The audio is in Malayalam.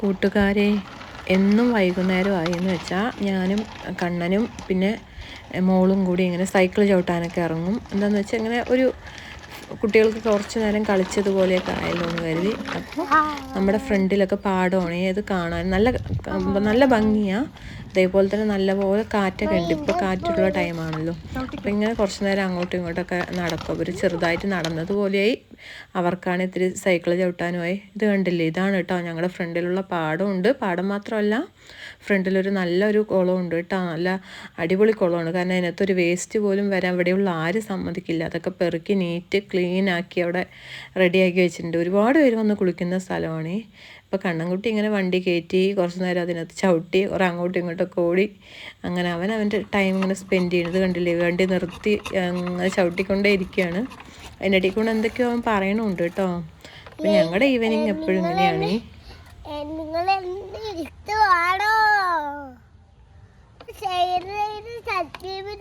കൂട്ടുകാരെ, എന്നും വൈകുന്നേരമായി എന്ന് വെച്ചാൽ ഞാനും കണ്ണനും പിന്നെ മോളും കൂടി ഇങ്ങനെ സൈക്കിൾ ചവിട്ടാനൊക്കെ ഇറങ്ങും. എന്താണെന്ന് വെച്ചാൽ ഇങ്ങനെ ഒരു കുട്ടികൾക്ക് കുറച്ച് നേരം കളിച്ചതുപോലെയൊക്കെ ആയല്ലോ എന്ന് കരുതി. അപ്പോൾ നമ്മുടെ ഫ്രണ്ടിലൊക്കെ പാടമാണ്, അത് കാണാൻ നല്ല ഭംഗിയാണ്. അതേപോലെ തന്നെ നല്ലപോലെ കാറ്റൊക്കെ ഉണ്ട്. ഇപ്പോൾ കാറ്റുള്ള ടൈമാണല്ലോ. അപ്പോൾ ഇങ്ങനെ കുറച്ച് നേരം അങ്ങോട്ടും ഇങ്ങോട്ടൊക്കെ നടക്കും. അവർ ചെറുതായിട്ട് നടന്നതുപോലെയായി. അവർക്കാണ് ഇത്തിരി സൈക്കിൾ ചവിട്ടാനുമായി. ഇത് കണ്ടില്ലേ, ഇതാണ് കേട്ടോ ഞങ്ങളുടെ ഫ്രണ്ടിലുള്ള പാടമുണ്ട്. പാടം മാത്രമല്ല, ഫ്രണ്ടിലൊരു നല്ലൊരു കുളമുണ്ട് കേട്ടോ. നല്ല അടിപൊളി കുളമാണ്. കാരണം അതിനകത്തൊരു വേസ്റ്റ് പോലും വരാൻ ഇവിടെയുള്ള ആരും സമ്മതിക്കില്ല. അതൊക്കെ പെറുക്കി നീറ്റ് ക്ലീൻ ആക്കി അവിടെ റെഡിയാക്കി വെച്ചിട്ടുണ്ട്. ഒരുപാട് പേര് വന്ന് കുളിക്കുന്ന സ്ഥലമാണ്. ഇപ്പോൾ കണ്ണൻകുട്ടി ഇങ്ങനെ വണ്ടി കയറ്റി കുറച്ച് നേരം അതിനകത്ത് ചവിട്ടി കുറേ അങ്ങോട്ടും ഇങ്ങോട്ടൊക്കെ ഓടി. അങ്ങനെ അവൻ്റെ ടൈം ഇങ്ങനെ സ്പെൻഡ് ചെയ്യുന്നത് കണ്ടില്ലേ. വണ്ടി നിർത്തി അങ്ങനെ ചവിട്ടിക്കൊണ്ടേ ഇരിക്കുകയാണ്. അതിൻ്റെ ഇടയിൽ കൂടെ എന്തൊക്കെയോ അവൻ പറയണമുണ്ട് കേട്ടോ. അപ്പം ഞങ്ങളുടെ ഈവനിങ് എപ്പോഴും ഇങ്ങനെയാണ്. സബ്സ്ക്രൈബ്